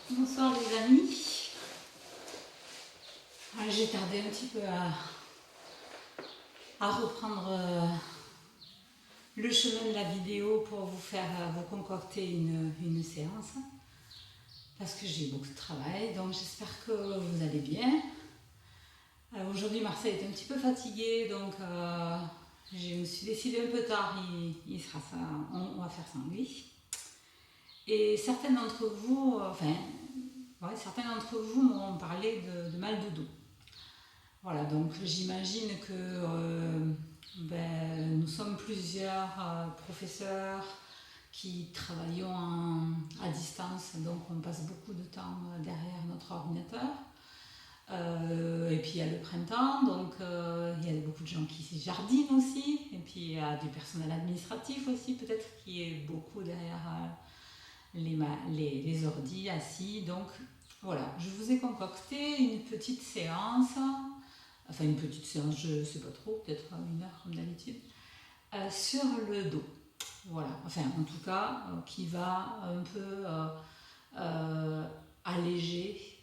Bonsoir les amis. J'ai tardé un petit peu à reprendre le chemin de la vidéo pour vous concocter une séance parce que j'ai beaucoup de travail, donc j'espère que vous allez bien. Aujourd'hui Marcel est un petit peu fatigué, donc je me suis décidée un peu tard, il sera ça, on va faire sans lui. Et certains d'entre vous, certains d'entre vous m'ont parlé de mal de dos. Voilà, donc j'imagine que nous sommes plusieurs professeurs qui travaillons à distance, donc on passe beaucoup de temps derrière notre ordinateur. Et puis il y a le printemps, donc il y a beaucoup de gens qui jardinent aussi, et puis il y a du personnel administratif aussi peut-être qui est beaucoup derrière les ordis assis. Donc voilà, je vous ai concocté une petite séance, je ne sais pas trop, peut-être 1 heure comme d'habitude, sur le dos. Voilà, enfin en tout cas qui va un peu alléger,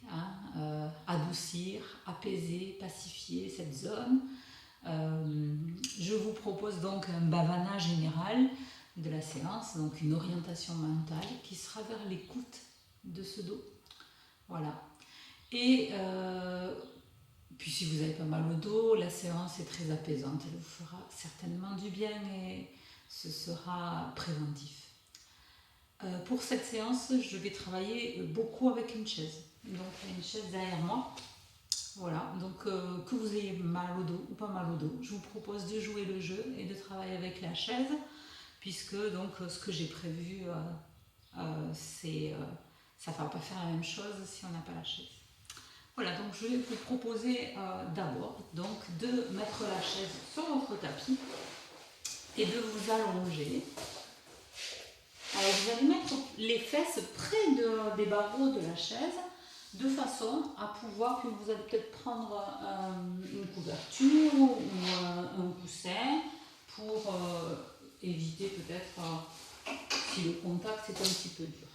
adoucir, apaiser, pacifier cette zone. Je vous propose donc un bhavana général de la séance, donc une orientation mentale qui sera vers l'écoute de ce dos. Voilà. Et puis si vous avez pas mal au dos, la séance est très apaisante, elle vous fera certainement du bien et ce sera préventif. Pour cette séance, je vais travailler beaucoup avec une chaise. Donc il y a une chaise derrière moi. Voilà, donc que vous ayez mal au dos ou pas mal au dos, je vous propose de jouer le jeu et de travailler avec la chaise, puisque donc ce que j'ai prévu, ça ne va pas faire la même chose si on n'a pas la chaise. Voilà, donc je vais vous proposer d'abord donc de mettre la chaise sur votre tapis et de vous allonger. Alors vous allez mettre les fesses près des barreaux de la chaise, de façon à pouvoir, puis vous allez peut-être prendre une couverture ou un coussin pour éviter peut-être si le contact est un petit peu dur.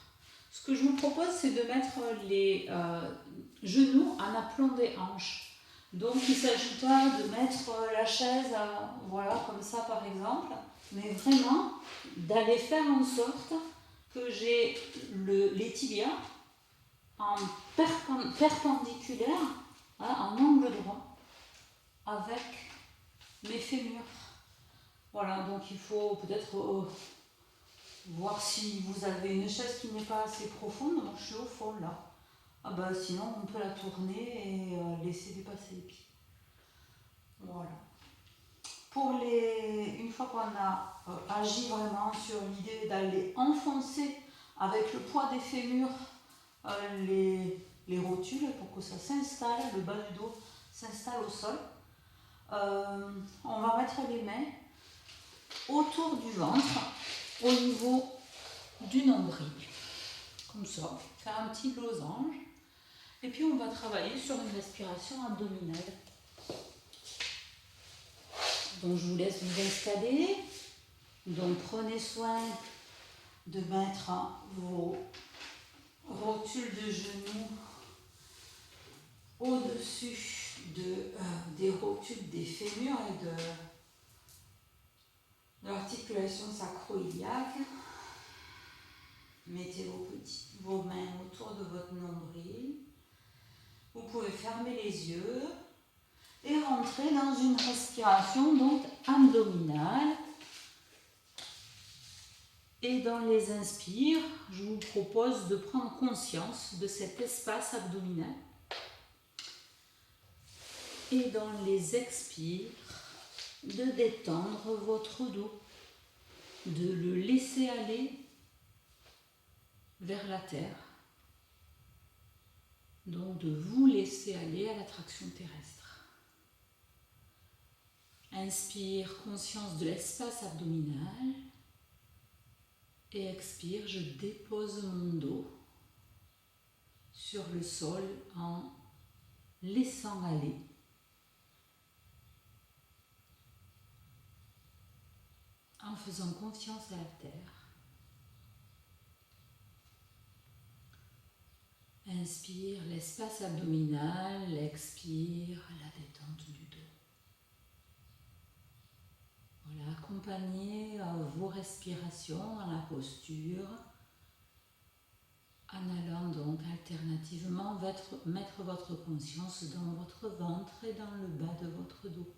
Ce que je vous propose, c'est de mettre les genoux en aplomb des hanches. Donc il ne s'agit pas de mettre la chaise voilà, comme ça par exemple, mais vraiment d'aller faire en sorte que j'ai les tibias en perpendiculaire, en angle droit, avec mes fémurs. Voilà, donc il faut peut-être voir si vous avez une chaise qui n'est pas assez profonde. Moi je suis au fond là. Sinon on peut la tourner et laisser dépasser les pieds. Voilà. Une fois qu'on a agi vraiment sur l'idée d'aller enfoncer avec le poids des fémurs les rotules pour que ça s'installe, le bas du dos s'installe au sol. On va mettre les mains autour du ventre, au niveau du nombril, comme ça, faire un petit losange. Et puis on va travailler sur une respiration abdominale. Donc je vous laisse vous installer. Donc prenez soin de mettre vos rotules de genoux au-dessus des rotules des fémurs et de l'articulation sacro-iliaque. Mettez vos mains autour de votre nombril. Vous pouvez fermer les yeux et rentrer dans une respiration donc abdominale. Et dans les inspires, je vous propose de prendre conscience de cet espace abdominal. Et dans les expires, de détendre votre dos, de le laisser aller vers la terre. Donc de vous laisser aller à l'attraction terrestre. Inspire, conscience de l'espace abdominal. Et expire, je dépose mon dos sur le sol en laissant aller. En faisant confiance à la terre. Inspire, l'espace abdominal, expire, la détente du dos. Voilà, accompagnez vos respirations dans la posture, en allant donc alternativement mettre votre conscience dans votre ventre et dans le bas de votre dos.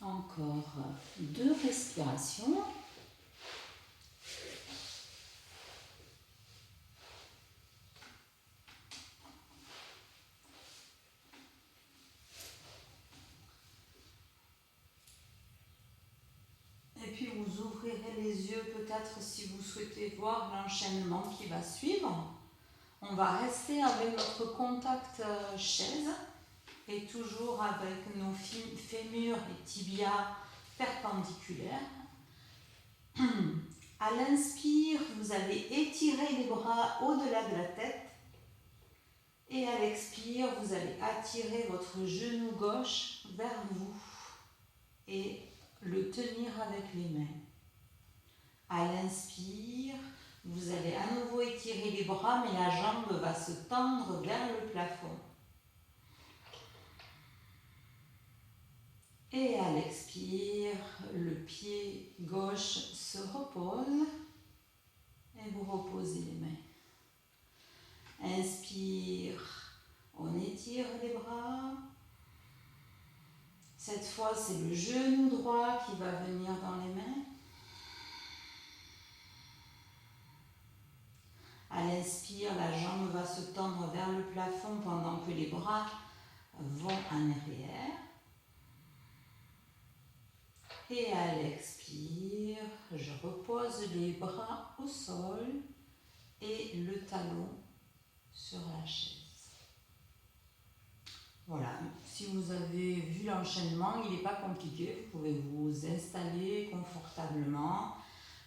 Encore 2 respirations. Et puis vous ouvrirez les yeux peut-être si vous souhaitez voir l'enchaînement qui va suivre. On va rester avec notre contact chaise et toujours avec nos fémurs et tibias perpendiculaires. À l'inspire, vous allez étirer les bras au-delà de la tête et à l'expire, vous allez attirer votre genou gauche vers vous et le tenir avec les mains. À l'inspire, vous allez à nouveau étirer les bras, mais la jambe va se tendre vers le plafond. Et à l'expire, le pied gauche se repose et vous reposez les mains. Inspire, on étire les bras. Cette fois, c'est le genou droit qui va venir dans les mains. À l'inspire, la jambe va se tendre vers le plafond pendant que les bras vont en arrière. Et à l'expire, je repose les bras au sol et le talon sur la chaise. Voilà, si vous avez vu l'enchaînement, il n'est pas compliqué, vous pouvez vous installer confortablement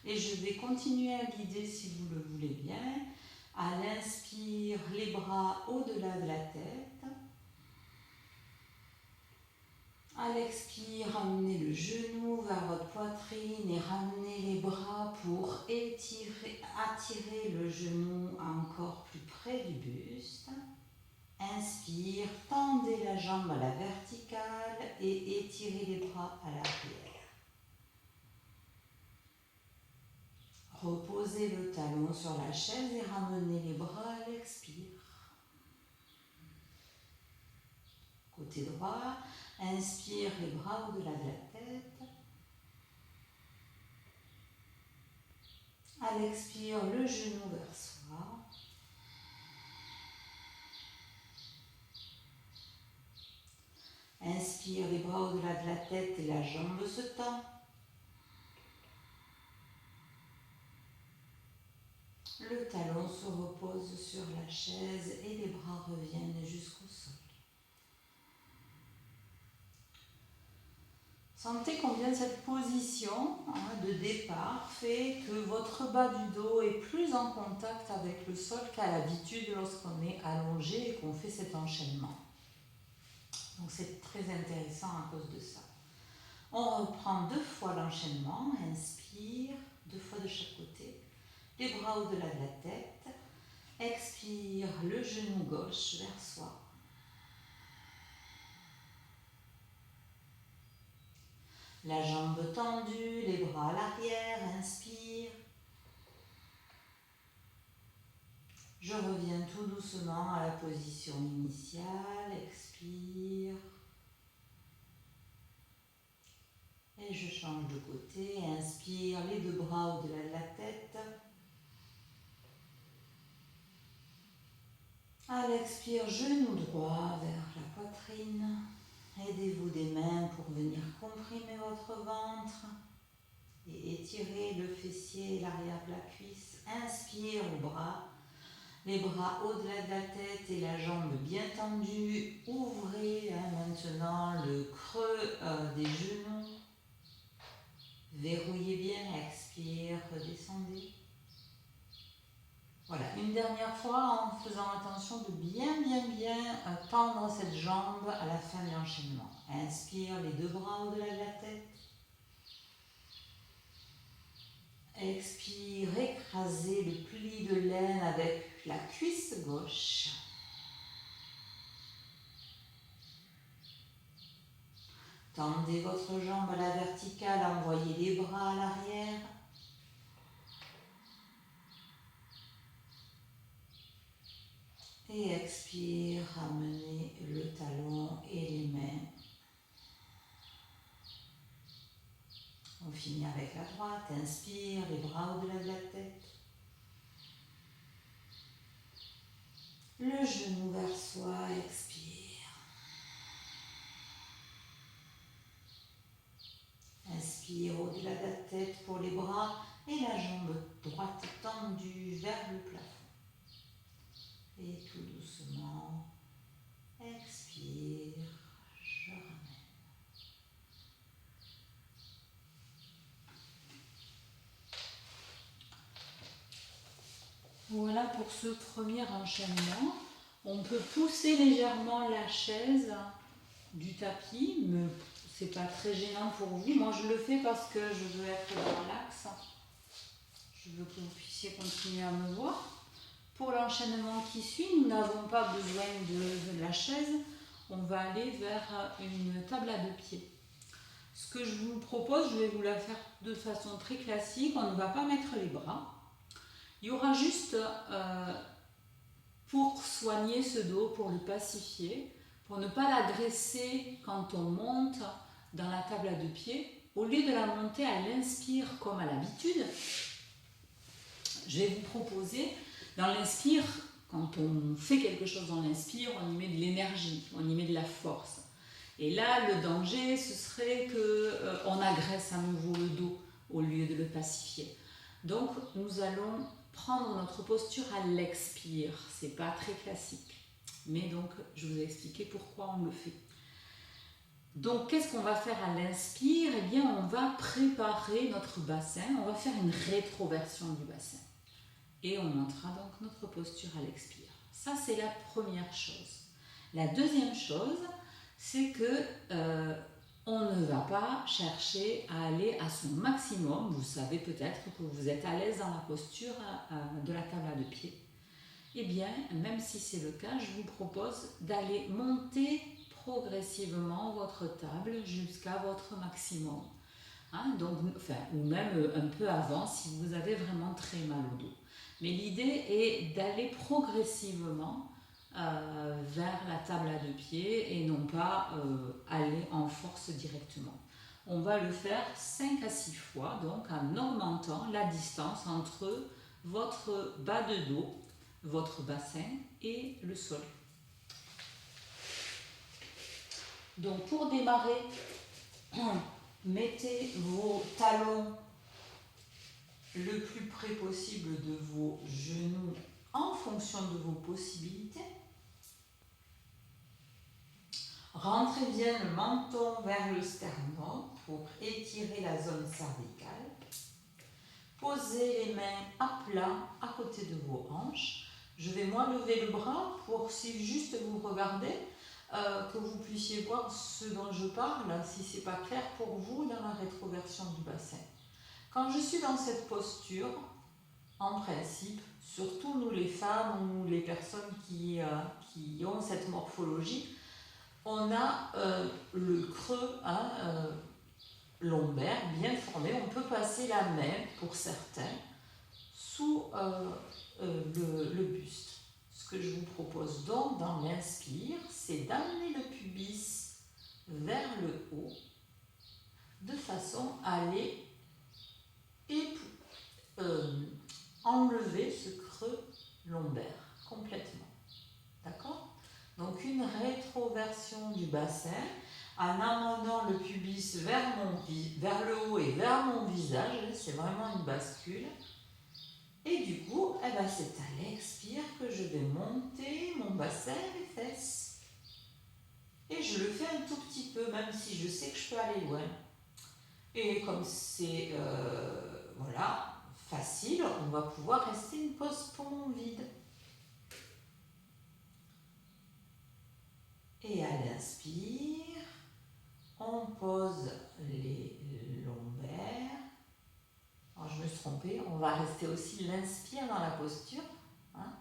et je vais continuer à guider si vous le voulez bien. À l'inspire, les bras au-delà de la tête. À l'expire, ramenez le genou vers votre poitrine et ramenez les bras pour attirer le genou encore plus près du buste. Inspire, tendez la jambe à la verticale et étirez les bras à l'arrière. Reposez le talon sur la chaise et ramenez les bras à l'expire. Côté droit, inspire les bras au-delà de la tête. À l'expire, le genou vers soi. Inspire les bras au-delà de la tête et la jambe se tend. Le talon se repose sur la chaise et les bras reviennent jusqu'au sol. Sentez combien cette position de départ fait que votre bas du dos est plus en contact avec le sol qu'à l'habitude lorsqu'on est allongé et qu'on fait cet enchaînement. Donc c'est très intéressant à cause de ça. On reprend 2 fois l'enchaînement, inspire, 2 fois de chaque côté, les bras au-delà de la tête, expire le genou gauche vers soi. La jambe tendue, les bras à l'arrière, inspire. Je reviens tout doucement à la position initiale, expire. Et je change de côté, inspire, les 2 bras au-delà de la tête. À l'expire, genou droit vers la poitrine. Aidez-vous des mains pour venir comprimer votre ventre et étirer le fessier et l'arrière de la cuisse. Inspire le bras, Les bras au-delà de la tête et la jambe bien tendue. Ouvrez maintenant le creux des genoux. Verrouillez bien, expire, redescendez. Voilà, une dernière fois en faisant attention de bien tendre cette jambe à la fin de l'enchaînement. Inspire, les deux bras au-delà de la tête. Expire, écrasez le pli de laine avec la cuisse gauche. Tendez votre jambe à la verticale, envoyez les bras à l'arrière. Et expire, ramenez le talon et les mains. On finit avec la droite, inspire, les bras au-delà de la tête. Le genou vers soi, expire. Inspire au-delà de la tête pour les bras et la jambe droite tendue vers le plafond. Et tout doucement, expire, je ramène. Voilà pour ce premier enchaînement. On peut pousser légèrement la chaise du tapis, mais c'est pas très gênant pour vous. Moi je le fais parce que je veux être dans l'axe. Je veux que vous puissiez continuer à me voir. Pour l'enchaînement qui suit, nous n'avons pas besoin de la chaise. On va aller vers une table à deux pieds. Ce que je vous propose, je vais vous la faire de façon très classique. On ne va pas mettre les bras. Il y aura juste, pour soigner ce dos, pour le pacifier, pour ne pas l'agresser quand on monte dans la table à deux pieds, au lieu de la monter à l'inspire comme à l'habitude, je vais vous proposer, dans l'inspire, quand on fait quelque chose dans l'inspire, on y met de l'énergie, on y met de la force. Et là, le danger, ce serait qu'on agresse à nouveau le dos au lieu de le pacifier. Donc, nous allons prendre notre posture à l'expire. C'est pas très classique. Mais donc, je vous ai expliqué pourquoi on le fait. Donc, qu'est-ce qu'on va faire à l'inspire? Eh bien, on va préparer notre bassin. On va faire une rétroversion du bassin. Et on montera donc notre posture à l'expire. Ça, c'est la première chose. La deuxième chose, c'est que on ne va pas chercher à aller à son maximum. Vous savez peut-être que vous êtes à l'aise dans la posture de la table à deux pieds. Eh bien, même si c'est le cas, je vous propose d'aller monter progressivement votre table jusqu'à votre maximum. Hein, donc, ou même un peu avant si vous avez vraiment très mal au dos. Mais l'idée est d'aller progressivement vers la table à deux pieds et non pas aller en force directement. On va le faire 5 à 6 fois, donc en augmentant la distance entre votre bas de dos, votre bassin et le sol. Donc pour démarrer, mettez vos talons le plus près possible de vos genoux en fonction de vos possibilités. Rentrez bien le menton vers le sternum pour étirer la zone cervicale. Posez les mains à plat à côté de vos hanches. Je vais moi lever le bras pour, si juste vous regardez, que vous puissiez voir ce dont je parle, si ce n'est pas clair pour vous dans la rétroversion du bassin. Quand je suis dans cette posture, en principe, surtout nous les femmes ou les personnes qui ont cette morphologie, on a le creux lombaire bien formé. On peut passer la main, pour certains, sous le buste. Ce que je vous propose donc dans l'inspire, c'est d'amener le pubis vers le haut, de façon à aller enlever ce creux lombaire complètement. D'accord? Donc une rétroversion du bassin en amenant le pubis vers le haut et vers mon visage. C'est vraiment une bascule. Et du coup, eh ben, c'est à l'expire que je vais monter mon bassin et mes fesses. Et je le fais un tout petit peu, même si je sais que je peux aller loin. Et comme c'est voilà, facile, on va pouvoir rester une pause poumon vide. Et à l'inspire, on pose les lombaires. Alors je me suis trompée, on va rester aussi l'inspire dans la posture, hein,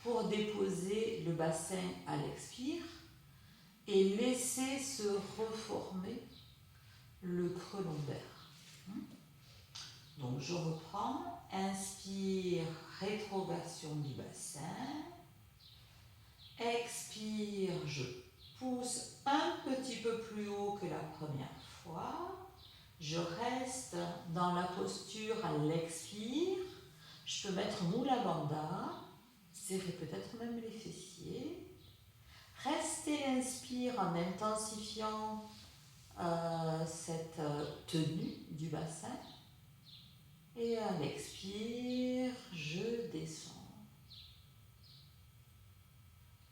pour déposer le bassin à l'expire et laisser se reformer le creux lombaire. Donc je reprends, inspire, rétroversion du bassin, expire, je pousse un petit peu plus haut que la première fois, je reste dans la posture à l'expire, je peux mettre Mula Bandha, serrer peut-être même les fessiers, restez l'inspire en intensifiant cette tenue du bassin. Et à l'expire, je descends.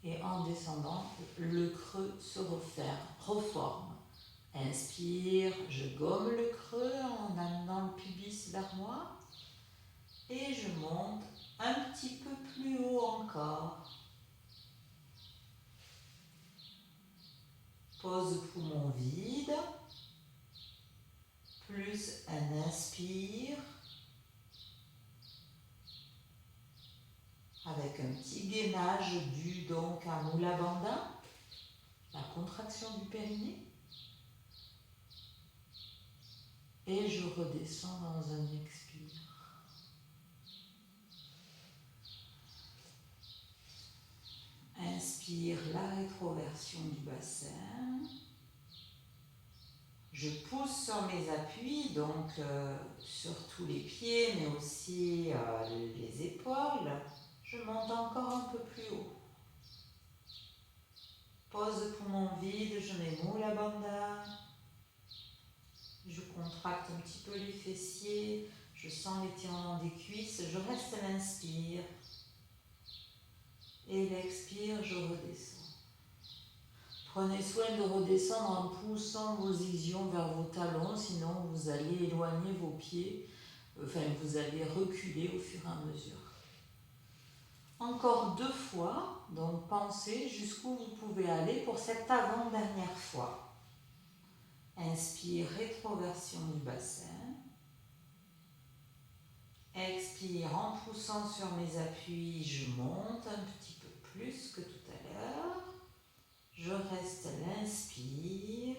Et en descendant, le creux se reforme. Inspire, je gomme le creux en amenant le pubis vers moi. Et je monte un petit peu plus haut encore. Pose poumon vide. Plus un inspire. Avec un petit gainage dû donc à Mula Bandha, la contraction du périnée. Et je redescends dans un expire. Inspire la rétroversion du bassin. Je pousse sur mes appuis, donc sur tous les pieds, mais aussi les épaules. Je monte encore un peu plus haut. Pose poumon vide, je mets Mula Bandha. Je contracte un petit peu les fessiers, je sens l'étirement des cuisses, je reste à l'inspire. Et l'expire, je redescends. Prenez soin de redescendre en poussant vos ischions vers vos talons, sinon vous allez éloigner vos pieds, enfin vous allez reculer au fur et à mesure. Encore 2 fois, donc pensez jusqu'où vous pouvez aller pour cette avant-dernière fois. Inspire, rétroversion du bassin. Expire, en poussant sur mes appuis, je monte un petit peu plus que tout à l'heure. Je reste à l'inspire.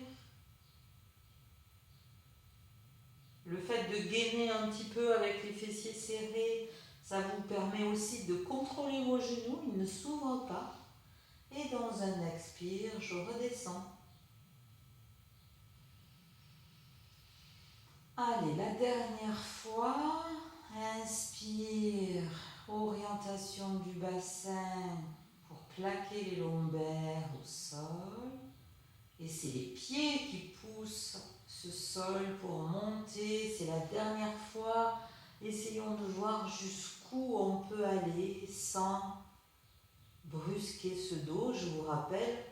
Le fait de gainer un petit peu avec les fessiers serrés, ça vous permet aussi de contrôler vos genoux, ils ne s'ouvrent pas. Et dans un expire, je redescends. Allez, la dernière fois, inspire, orientation du bassin pour plaquer les lombaires au sol. Et c'est les pieds qui poussent ce sol pour monter. C'est la dernière fois. Essayons de voir jusqu'où on peut aller sans brusquer ce dos. Je vous rappelle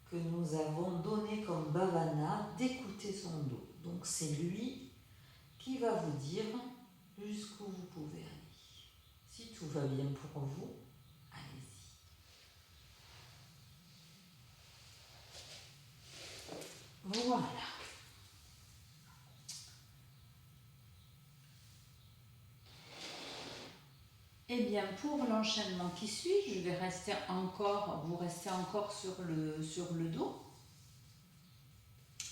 que nous avons donné comme bhavana d'écouter son dos. Donc c'est lui qui va vous dire jusqu'où vous pouvez aller. Si tout va bien pour vous, allez-y. Voilà. Eh bien, pour l'enchaînement qui suit, je vais rester encore, vous restez encore sur le dos.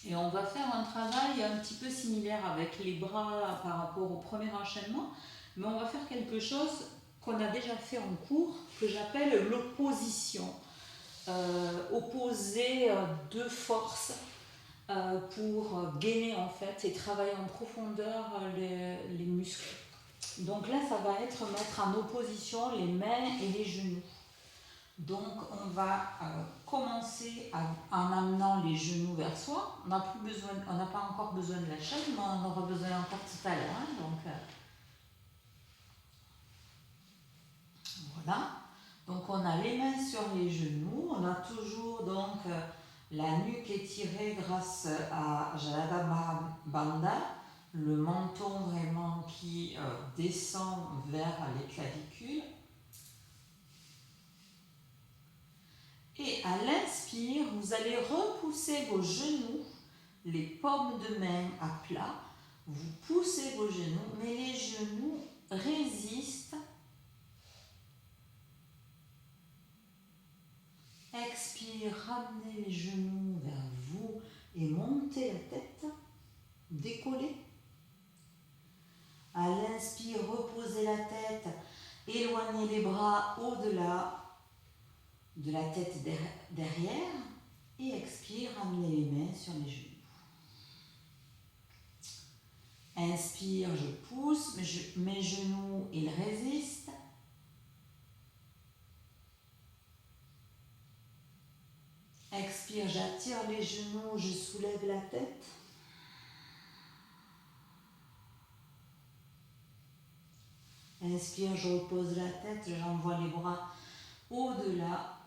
Et on va faire un travail un petit peu similaire avec les bras par rapport au premier enchaînement, mais on va faire quelque chose qu'on a déjà fait en cours, que j'appelle l'opposition. Opposer 2 forces pour gainer en fait et travailler en profondeur les muscles. Donc là, ça va être mettre en opposition les mains et les genoux. Donc on va commencer en amenant les genoux vers soi. On n'a pas encore besoin de la chaise, mais on en aura besoin encore tout à l'heure. Donc Voilà. Donc on a les mains sur les genoux, on a toujours donc la nuque étirée grâce à Jalada Bandha, le menton vraiment qui descend vers les clavicules. Et à l'inspire, vous allez repousser vos genoux, les paumes de main à plat. Vous poussez vos genoux, mais les genoux résistent. Expire, ramenez les genoux vers vous et montez la tête, décollez. À l'inspire, reposez la tête, éloignez les bras au-delà de la tête derrière et expire, ramenez les mains sur les genoux. Inspire, je pousse, mes genoux, ils résistent. Expire, j'attire les genoux, je soulève la tête. Inspire, je repose la tête, j'envoie les bras au-delà.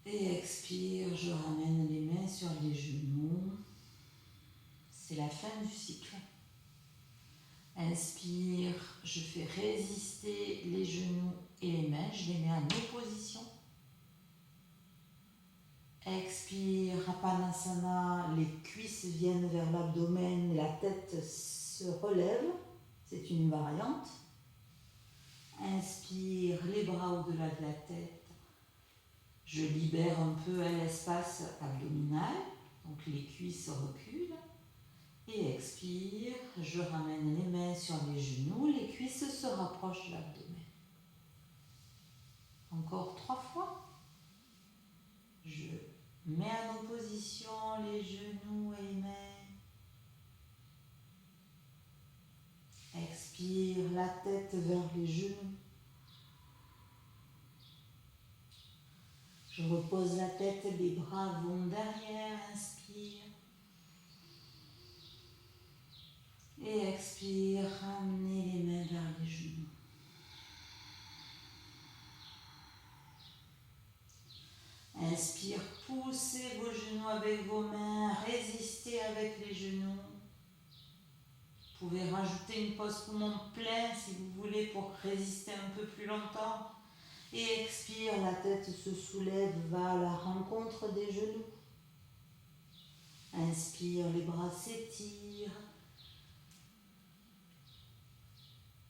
Et expire, je ramène les mains sur les genoux. C'est la fin du cycle. Inspire, je fais résister les genoux et les mains, je les mets en opposition. Expire, Apanasana, les cuisses viennent vers l'abdomen, la tête se relève, c'est une variante. Inspire, les bras au-delà de la tête, je libère un peu l'espace abdominal, donc les cuisses reculent. Et expire, je ramène les mains sur les genoux, les cuisses se rapprochent de l'abdomen. Encore 3 fois. Je mets en opposition les genoux et les mains. Expire, la tête vers les genoux. Je repose la tête, les bras vont derrière, inspire. Et expire, ramenez les mains vers les genoux. Inspire, poussez vos genoux avec vos mains, résistez avec les genoux. Vous pouvez rajouter une pause poumon plein si vous voulez pour résister un peu plus longtemps. Et expire, la tête se soulève, va à la rencontre des genoux. Inspire, les bras s'étirent.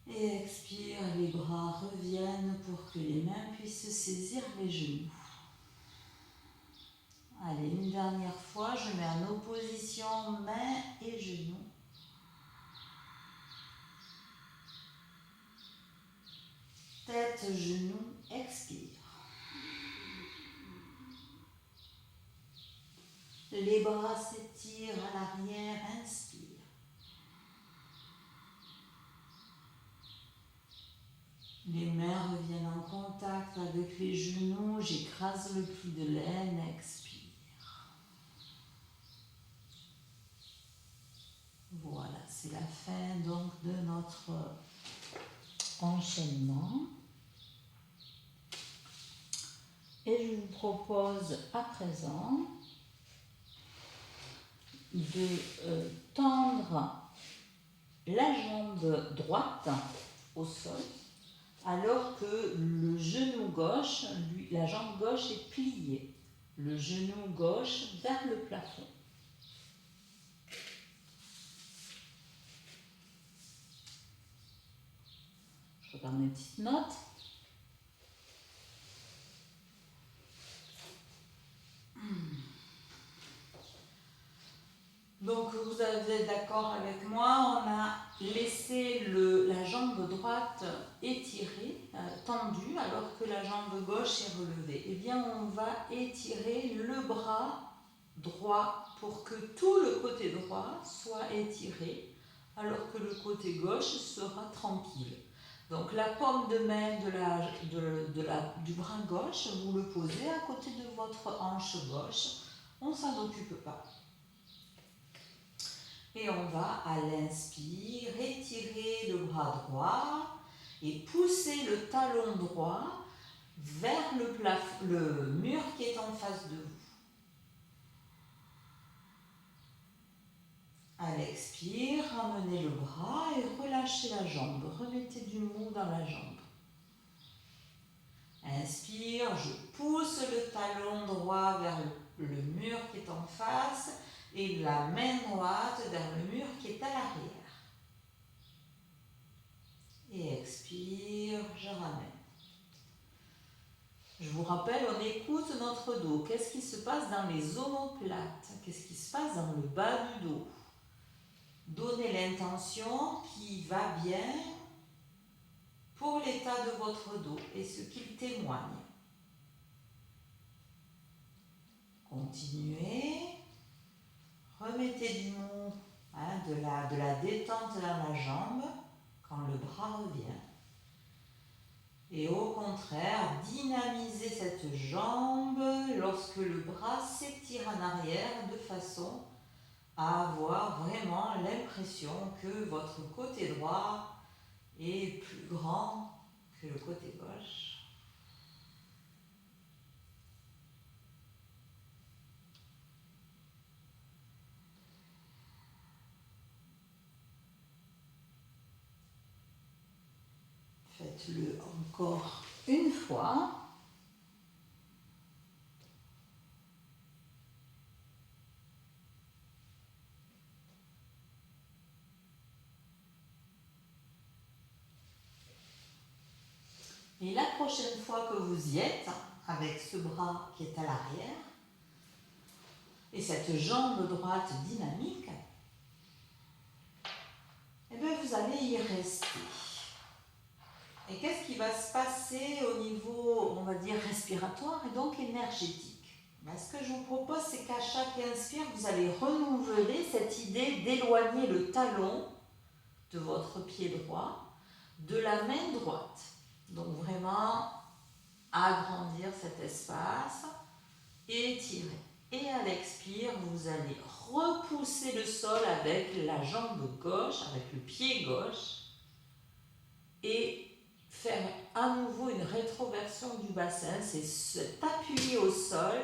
Et expire, les bras reviennent pour que les mains puissent saisir les genoux. Allez, une dernière fois, je mets en opposition mains et genoux. Tête, genoux, expire. Les bras s'étirent à l'arrière, inspire. Les mains reviennent en contact avec les genoux, j'écrase le pli de l'aine, expire. Voilà, c'est la fin donc de notre enchaînement. Et je vous propose à présent de tendre la jambe droite au sol, alors que le genou gauche, la jambe gauche est pliée. Le genou gauche vers le plafond. Je regarde mes petites notes. Donc vous êtes d'accord avec moi, on a laissé la jambe droite étirée, tendue, alors que la jambe gauche est relevée. Eh bien on va étirer le bras droit pour que tout le côté droit soit étiré, alors que le côté gauche sera tranquille. Donc la paume de main du bras gauche, vous le posez à côté de votre hanche gauche, on ne s'en occupe pas. Et on va à l'inspire étirer le bras droit et poussez le talon droit vers le mur qui est en face de vous. À l'expire, ramenez le bras et relâchez la jambe. Remettez du mou dans la jambe. Inspire, je pousse le talon droit vers le mur qui est en face et la main droite vers le mur qui est à l'arrière. Et expire, je ramène. Je vous rappelle, on écoute notre dos. Qu'est-ce qui se passe dans les omoplates? Qu'est-ce qui se passe dans le bas du dos? Donnez l'intention qui va bien pour l'état de votre dos et ce qu'il témoigne. Continuez. Remettez du mou, de la détente dans la jambe quand le bras revient. Et au contraire, dynamisez cette jambe lorsque le bras s'étire en arrière de façon à avoir vraiment l'impression que votre côté droit est plus grand que le côté gauche. Faites-le encore une fois. Et la prochaine fois que vous y êtes, avec ce bras qui est à l'arrière, et cette jambe droite dynamique, eh bien vous allez y rester. Et qu'est-ce qui va se passer au niveau, on va dire, respiratoire et donc énergétique? Ce que je vous propose, c'est qu'à chaque inspire, vous allez renouveler cette idée d'éloigner le talon de votre pied droit de la main droite. Donc vraiment agrandir cet espace, étirer. Et à l'expire, vous allez repousser le sol avec la jambe gauche, avec le pied gauche, et faire à nouveau une rétroversion du bassin. C'est cet appui au sol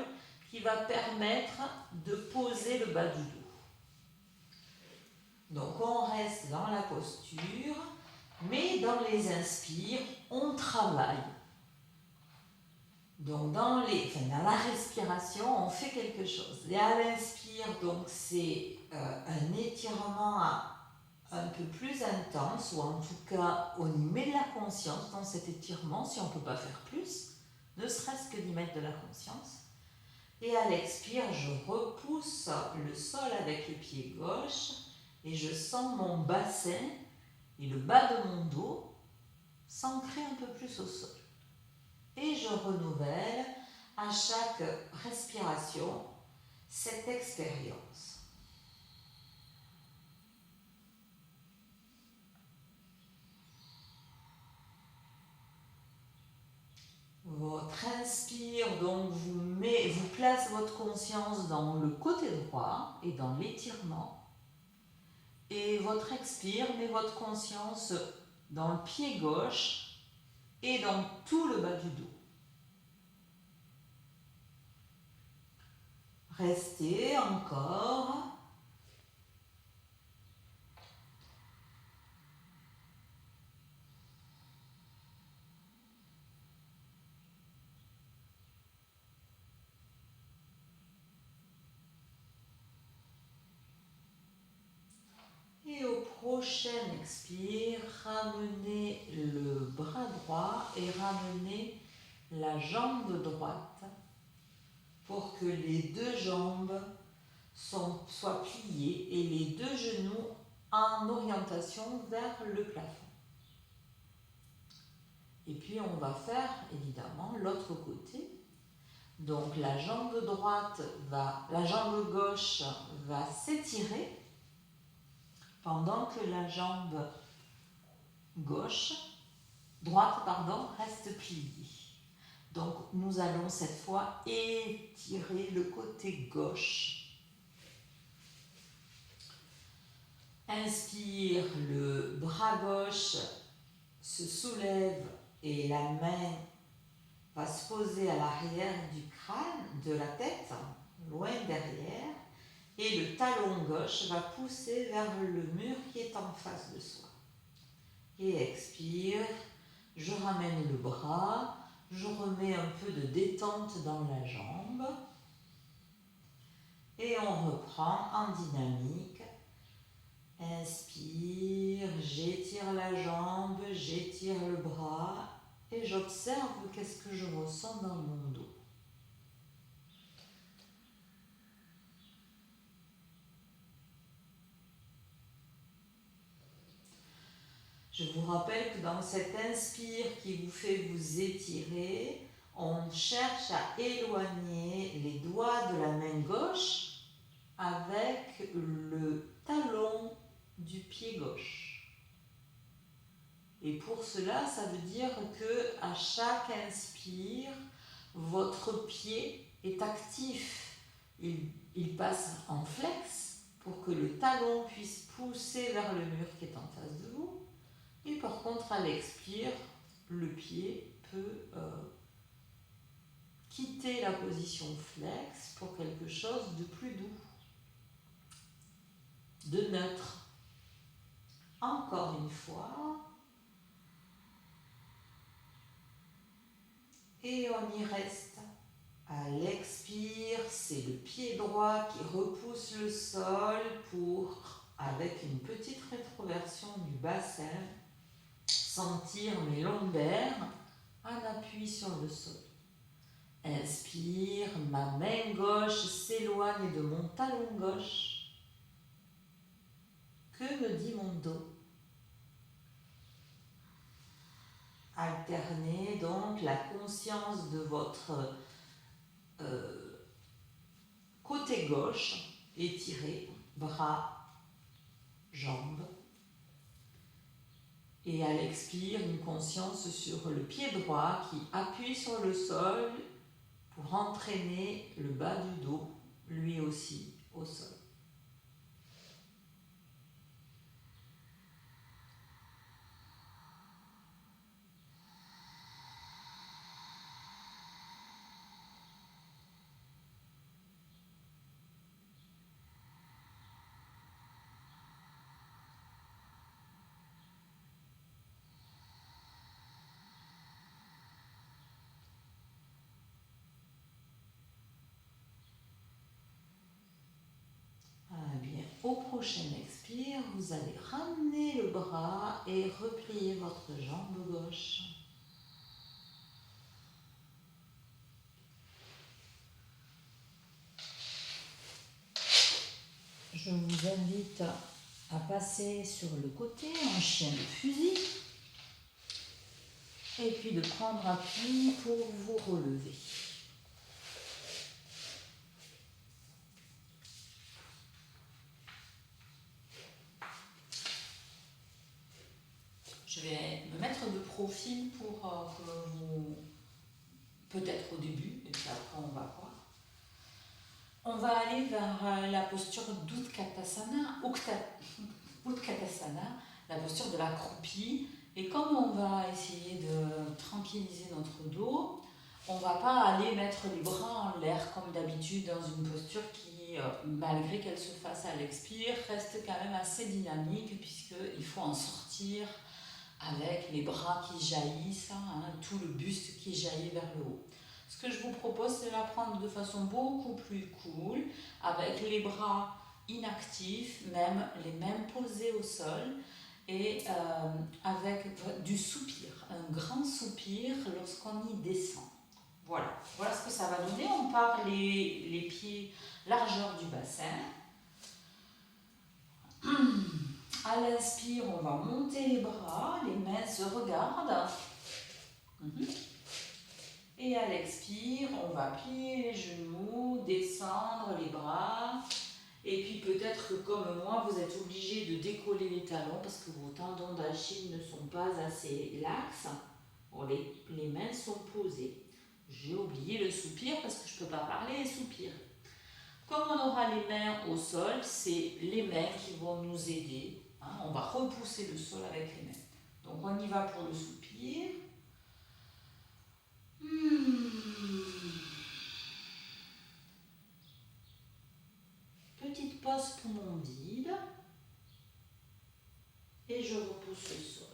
qui va permettre de poser le bas du dos. Donc on reste dans la posture, mais dans les inspires, on travaille. Donc dans la respiration, on fait quelque chose. Et à l'inspire, donc c'est un étirement un peu plus intense, ou en tout cas, on y met de la conscience dans cet étirement, si on ne peut pas faire plus, ne serait-ce que d'y mettre de la conscience. Et à l'expire, je repousse le sol avec le pied gauche et je sens mon bassin et le bas de mon dos s'ancrer un peu plus au sol. Et je renouvelle à chaque respiration cette expérience. Votre inspire, donc vous place votre conscience dans le côté droit et dans l'étirement. Et votre expire met votre conscience dans le pied gauche et dans tout le bas du dos. Restez encore. Et au prochain expire, ramenez le bras droit et ramenez la jambe droite pour que les deux jambes soient pliées et les deux genoux en orientation vers le plafond. Et puis on va faire évidemment l'autre côté. Donc la jambe gauche va s'étirer pendant que la jambe droite reste pliée. Donc nous allons cette fois étirer le côté gauche. Inspire, le bras gauche se soulève et la main va se poser à l'arrière du crâne, de la tête, loin derrière, et le talon gauche va pousser vers le mur qui est en face de soi. Et expire, je ramène le bras, je remets un peu de détente dans la jambe et on reprend en dynamique. Inspire, j'étire la jambe, j'étire le bras et j'observe qu'est-ce que je ressens dans mon dos. Je vous rappelle que dans cet inspire qui vous fait vous étirer, on cherche à éloigner les doigts de la main gauche avec le talon du pied gauche. Et pour cela, ça veut dire que à chaque inspire, votre pied est actif. Il passe en flex pour que le talon puisse pousser vers le mur qui est en face de vous. Et par contre, à l'expire, le pied peut quitter la position flex pour quelque chose de plus doux, de neutre. Encore une fois. Et on y reste. À l'expire, c'est le pied droit qui repousse le sol pour, avec une petite rétroversion du bassin, sentir mes lombaires en appui sur le sol. Inspire, ma main gauche s'éloigne de mon talon gauche. Que me dit mon dos? Alternez donc la conscience de votre côté gauche, étiré, bras, jambes. Et à l'expire, une conscience sur le pied droit qui appuie sur le sol pour entraîner le bas du dos, lui aussi, au sol. Au prochain expire, vous allez ramener le bras et replier votre jambe gauche. Je vous invite à passer sur le côté en chien de fusil et puis de prendre appui pour vous relever. Je vais me mettre de profil pour que vous, peut-être au début, et puis après on va voir. On va aller vers la posture d'Utkatasana, la posture de l'accroupi. Et comme on va essayer de tranquilliser notre dos, on ne va pas aller mettre les bras en l'air comme d'habitude dans une posture qui, malgré qu'elle se fasse à l'expire, reste quand même assez dynamique puisqu'il faut en sortir avec les bras qui jaillissent, tout le buste qui jaillit vers le haut. Ce que je vous propose, c'est de la prendre de façon beaucoup plus cool, avec les bras inactifs, même les mains posées au sol, et avec du soupir, un grand soupir lorsqu'on y descend. Voilà ce que ça va donner. On part les pieds largeur du bassin. À l'inspire, on va monter les bras, les mains se regardent. Et à l'expire, on va plier les genoux, descendre les bras. Et puis peut-être que comme moi, vous êtes obligé de décoller les talons parce que vos tendons d'Achille ne sont pas assez laxes. Bon, les mains sont posées. J'ai oublié le soupir parce que je ne peux pas parler et soupirer. Comme on aura les mains au sol, c'est les mains qui vont nous aider. On va repousser le sol avec les mains. Donc on y va pour le soupir. Petite pause poumon vide. Et je repousse le sol.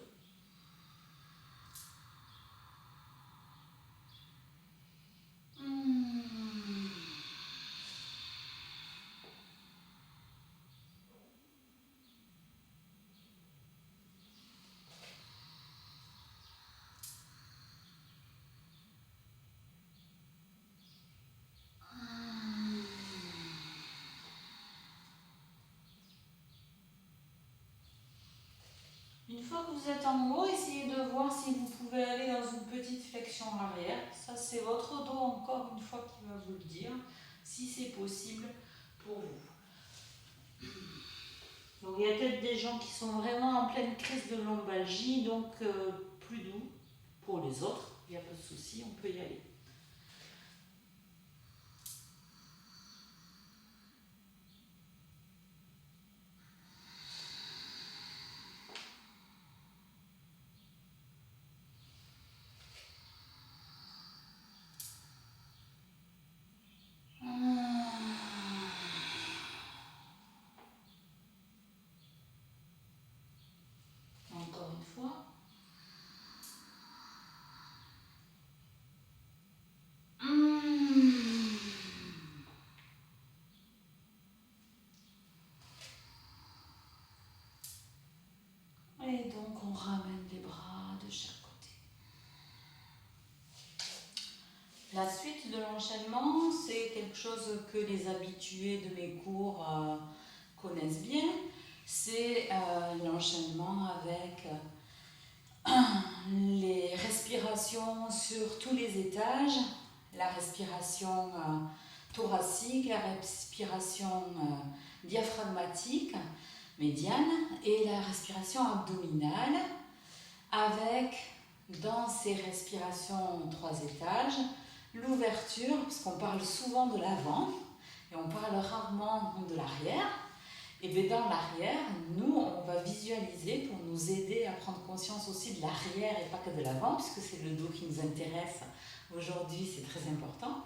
Une fois que vous êtes en haut, essayez de voir si vous pouvez aller dans une petite flexion arrière. Ça, c'est votre dos, encore une fois, qui va vous le dire, si c'est possible pour vous. Donc, il y a peut-être des gens qui sont vraiment en pleine crise de lombalgie, donc plus doux. Pour les autres, il n'y a pas de souci, on peut y aller. Encore une fois. Et donc on ramène les bras de chaque côté. La suite de l'enchaînement, c'est quelque chose que les habitués de mes cours connaissent bien. C'est l'enchaînement avec les respirations sur tous les étages, la respiration thoracique, la respiration diaphragmatique, médiane et la respiration abdominale avec, dans ces respirations en 3 étages, l'ouverture, parce qu'on parle souvent de l'avant et on parle rarement de l'arrière. Et bien dans l'arrière, nous, on va visualiser pour nous aider à prendre conscience aussi de l'arrière et pas que de l'avant, puisque c'est le dos qui nous intéresse aujourd'hui, c'est très important.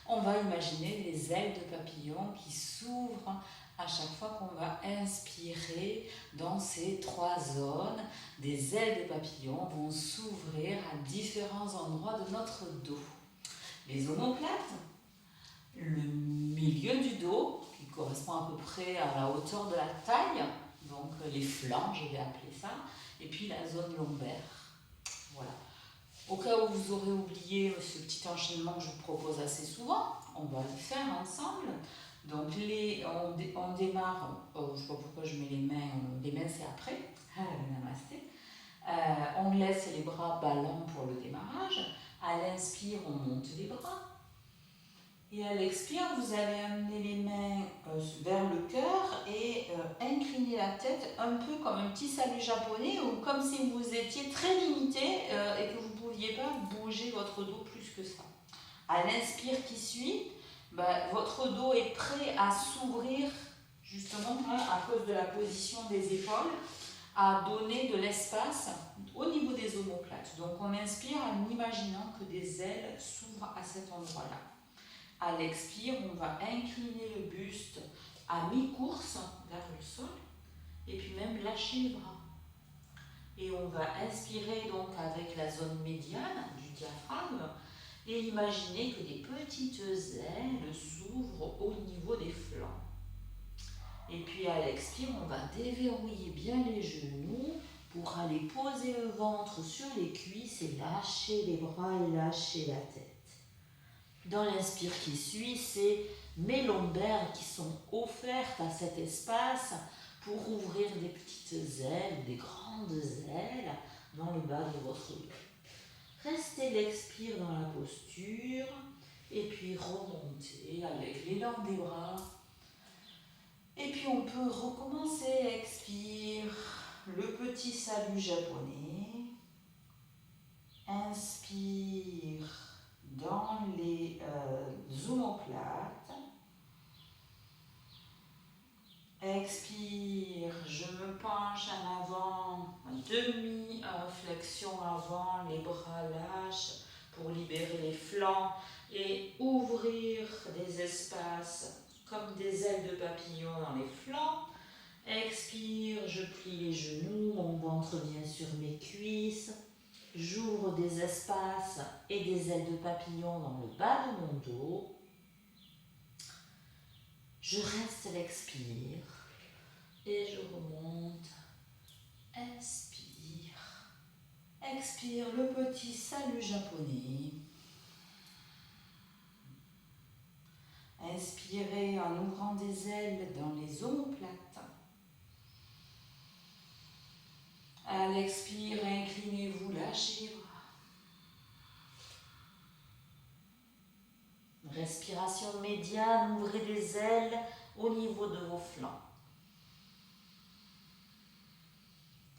On va imaginer les ailes de papillon qui s'ouvrent à chaque fois qu'on va inspirer dans ces 3 zones. Des ailes de papillon vont s'ouvrir à différents endroits de notre dos. Les omoplates, le milieu du dos, qui correspond à peu près à la hauteur de la taille, donc les flancs, je vais appeler ça, et puis la zone lombaire. Voilà. Au cas où vous aurez oublié ce petit enchaînement que je vous propose assez souvent, on va le faire ensemble. Donc on démarre, je ne sais pas pourquoi je mets les mains c'est après, namasté. On laisse les bras ballants pour le démarrage. À l'inspire, on monte les bras. Et à l'expire, vous allez amener les mains vers le cœur et incliner la tête un peu comme un petit salut japonais ou comme si vous étiez très limité et que vous ne pouviez pas bouger votre dos plus que ça. À l'inspire qui suit, votre dos est prêt à s'ouvrir justement à cause de la position des épaules, à donner de l'espace au niveau des omoplates. Donc on inspire en imaginant que des ailes s'ouvrent à cet endroit-là. À l'expire, on va incliner le buste à mi-course vers le sol et puis même lâcher les bras. Et on va inspirer donc avec la zone médiane du diaphragme et imaginer que des petites ailes s'ouvrent au niveau des flancs. Et puis à l'expire, on va déverrouiller bien les genoux pour aller poser le ventre sur les cuisses et lâcher les bras et lâcher la tête. Dans l'inspire qui suit, c'est mes lombaires qui sont offertes à cet espace pour ouvrir des petites ailes, des grandes ailes dans le bas de votre dos. Restez l'expire dans la posture et puis remontez avec l'élan des bras. Et puis on peut recommencer, expire, le petit salut japonais. Inspire dans les omoplates. Expire, je me penche en avant, Respiration avant, les bras lâchent pour libérer les flancs et ouvrir des espaces comme des ailes de papillon dans les flancs. Expire, je plie les genoux, mon ventre vient sur mes cuisses. J'ouvre des espaces et des ailes de papillon dans le bas de mon dos. Je reste, l'expire et je remonte. Inspire. Expire le petit salut japonais. Inspirez en ouvrant des ailes dans les omoplates. À l'expire, inclinez-vous, lâchez les bras. Respiration médiane, ouvrez des ailes au niveau de vos flancs.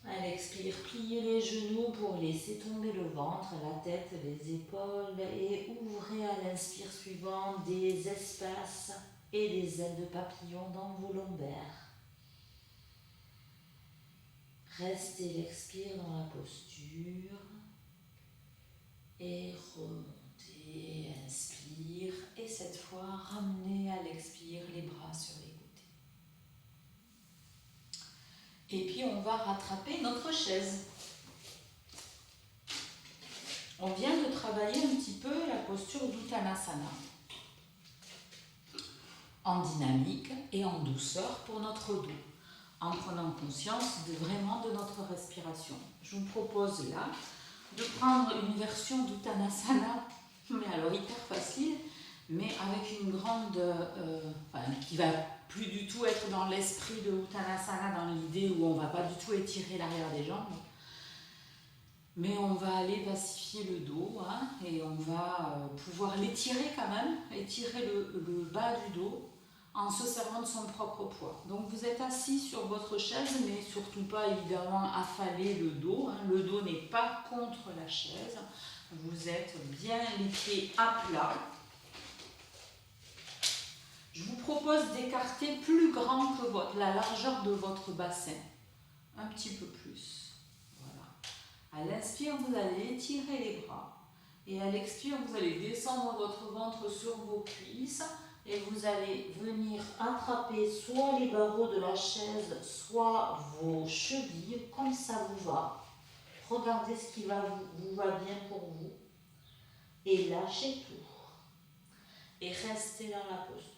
À l'expire, pliez les genoux pour laisser tomber le ventre, la tête, les épaules et ouvrez à l'inspire suivante des espaces et des ailes de papillon dans vos lombaires. Restez l'expire dans la posture et remontez, inspire et cette fois ramenez à l'expire les bras sur les côtés. Et puis on va rattraper notre chaise. On vient de travailler un petit peu la posture d'Uttanasana en dynamique et en douceur pour notre dos, en prenant conscience vraiment de notre respiration. Je vous propose là de prendre une version d'Uttanasana, mais alors hyper facile, mais avec une grande, qui va plus du tout être dans l'esprit de Uttanasana, dans l'idée où on va pas du tout étirer l'arrière des jambes, mais on va aller pacifier le dos, hein, et on va pouvoir l'étirer quand même, étirer le bas du dos en se servant de son propre poids. Donc vous êtes assis sur votre chaise, mais surtout pas évidemment affaler le dos, hein. Le dos n'est pas contre la chaise, vous êtes bien les pieds à plat. Je vous propose d'écarter plus grand que la largeur de votre bassin, un petit peu plus. Voilà. À l'inspire, vous allez étirer les bras et à l'expire, vous allez descendre votre ventre sur vos cuisses et vous allez venir attraper soit les barreaux de la chaise, soit vos chevilles, comme ça vous va. Regardez ce qui vous va bien pour vous et lâchez tout et restez dans la posture.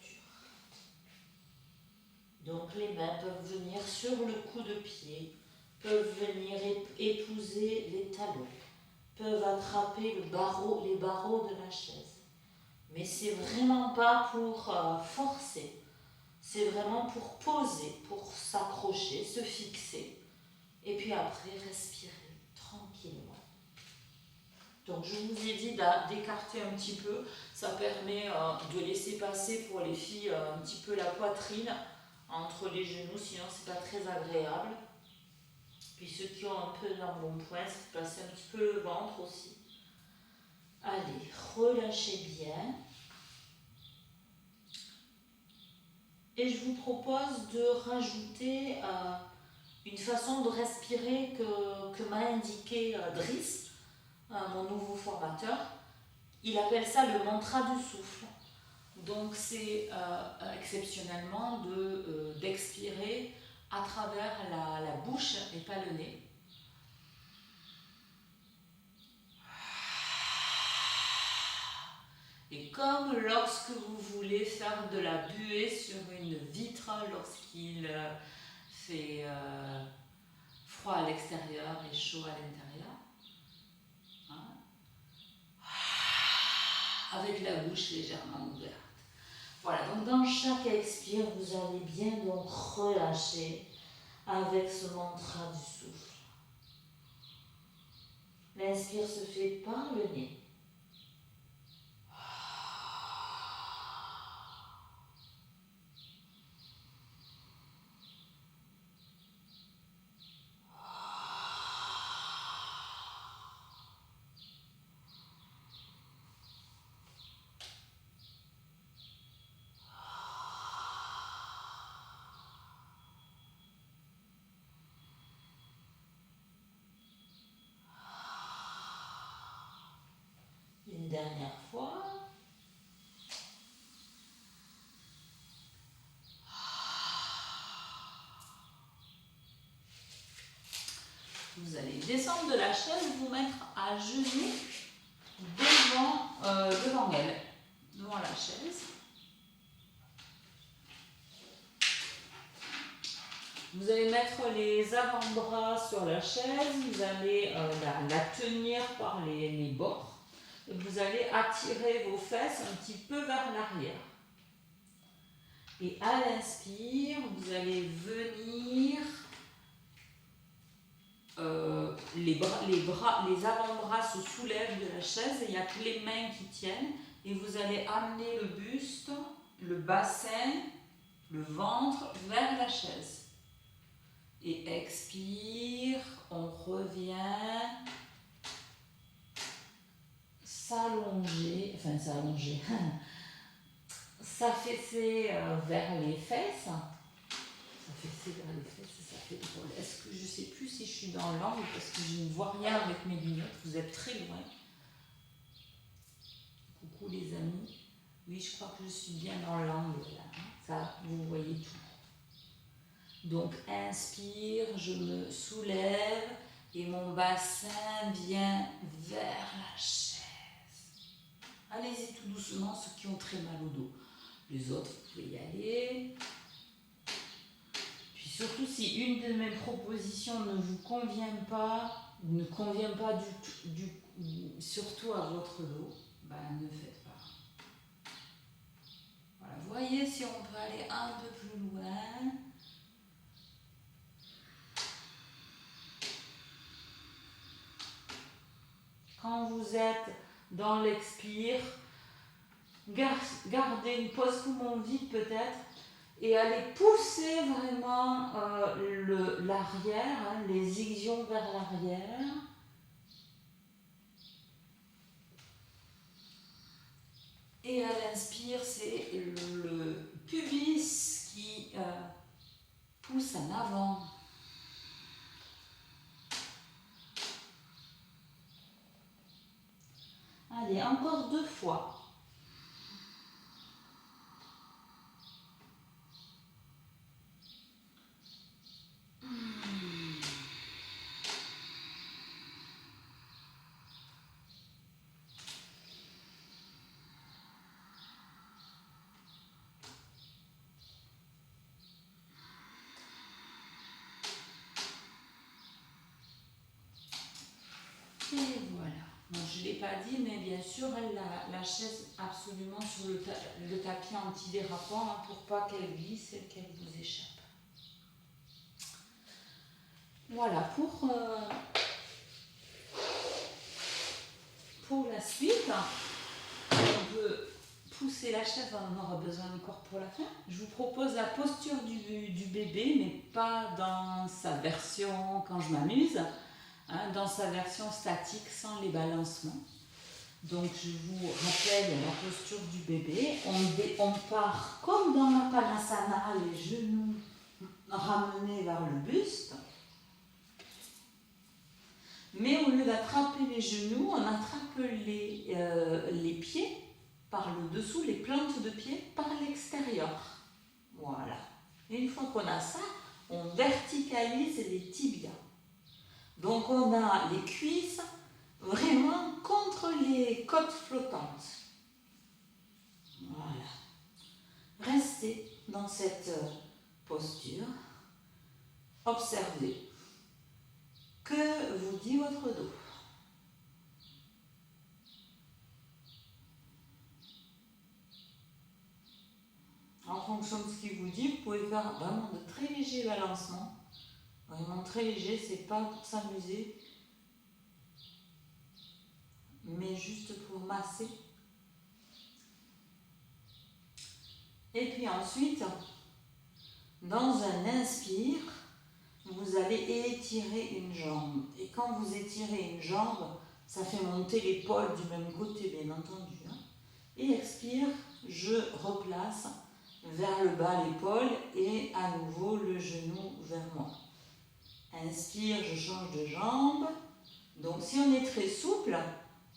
Donc les mains peuvent venir sur le cou de pied, peuvent venir épouser les talons, peuvent attraper les barreaux de la chaise. Mais c'est vraiment pas pour forcer, c'est vraiment pour poser, pour s'accrocher, se fixer. Et puis après, respirer tranquillement. Donc je vous ai dit d'écarter un petit peu, ça permet de laisser passer pour les filles un petit peu la poitrine entre les genoux, sinon c'est pas très agréable. Puis ceux qui ont un peu d'embonpoint, c'est passer un petit peu le ventre aussi. Allez, relâchez bien. Et je vous propose de rajouter une façon de respirer que m'a indiqué Driss, mon nouveau formateur. Il appelle ça le mantra du souffle. Donc c'est exceptionnellement d'expirer à travers la bouche et pas le nez. Et comme lorsque vous voulez faire de la buée sur une vitre, lorsqu'il fait froid à l'extérieur et chaud à l'intérieur, hein, avec la bouche légèrement ouverte. Voilà, donc dans chaque expire, vous allez bien donc relâcher avec ce mantra du souffle. L'inspire se fait par le nez. dernière fois. Vous allez descendre de la chaise, vous mettre à genoux devant elle, devant la chaise. Vous allez mettre les avant-bras sur la chaise, vous allez la tenir par les bords et vous allez attirer vos fesses un petit peu vers l'arrière. Et à l'inspire, vous allez venir, les avant-bras se soulèvent de la chaise et il n'y a que les mains qui tiennent et vous allez amener le buste, le bassin, le ventre vers la chaise. Et expire, on revient, s'allonger, s'affaisser vers les fesses. S'affaisser vers les fesses, ça fait drôle. Est-ce que je ne sais plus si je suis dans l'angle parce que je ne vois rien avec mes lunettes, vous êtes très loin. Coucou les amis. Oui, je crois que je suis bien dans l'angle là. Ça, vous voyez tout. Donc, inspire, je me soulève et mon bassin vient vers la chaise. Allez-y tout doucement, ceux qui ont très mal au dos. Les autres, vous pouvez y aller. Puis surtout, si une de mes propositions ne vous convient pas, ne convient pas surtout à votre dos, ben ne faites pas. Voilà, voyez si on peut aller un peu plus loin. Quand vous êtes dans l'expire, gardez une pause poumon vide peut-être et allez pousser vraiment l'arrière, hein, les ischions vers l'arrière. Et à l'inspire, c'est le pubis qui pousse en avant. Allez, encore 2 fois. Et voilà. Bon, je ne l'ai pas dit, mais bien sûr, la chaise absolument sur le tapis antidérapant hein, pour pas qu'elle glisse et qu'elle vous échappe. Voilà, pour la suite, on peut pousser la chaise, on en aura besoin encore pour la fin. Je vous propose la posture du bébé, mais pas dans sa version quand je m'amuse. Hein, dans sa version statique sans les balancements. Donc je vous rappelle la posture du bébé. On part comme dans la Padmasana, les genoux ramenés vers le buste. Mais au lieu d'attraper les genoux, on attrape les pieds par le dessous, les plantes de pied par l'extérieur. Voilà. Et une fois qu'on a ça, on verticalise les tibias. Donc on a les cuisses vraiment contre les côtes flottantes. Voilà. Restez dans cette posture. Observez. Que vous dit votre dos? En fonction de ce qu'il vous dit, vous pouvez faire vraiment de très légers balancements. Vraiment très léger, c'est pas pour s'amuser, mais juste pour masser. Et puis ensuite, dans un inspire, vous allez étirer une jambe. Et quand vous étirez une jambe, ça fait monter l'épaule du même côté, bien entendu. Hein. Et expire, je replace vers le bas l'épaule et à nouveau le genou vers moi. Inspire, je change de jambe. Donc si on est très souple,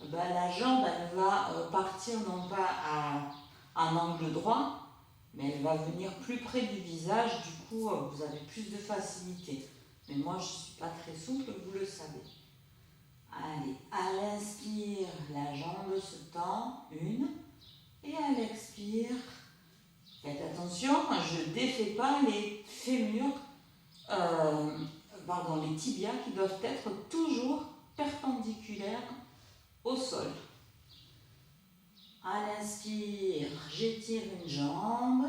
ben, la jambe elle va partir non pas à un angle droit, mais elle va venir plus près du visage, du coup vous avez plus de facilité. Mais moi je ne suis pas très souple, vous le savez. Allez, à l'inspire, la jambe se tend, une, et à l'expire, faites attention, je ne défais pas les fémurs, les tibias qui doivent être toujours perpendiculaires au sol. À l'inspire, j'étire une jambe.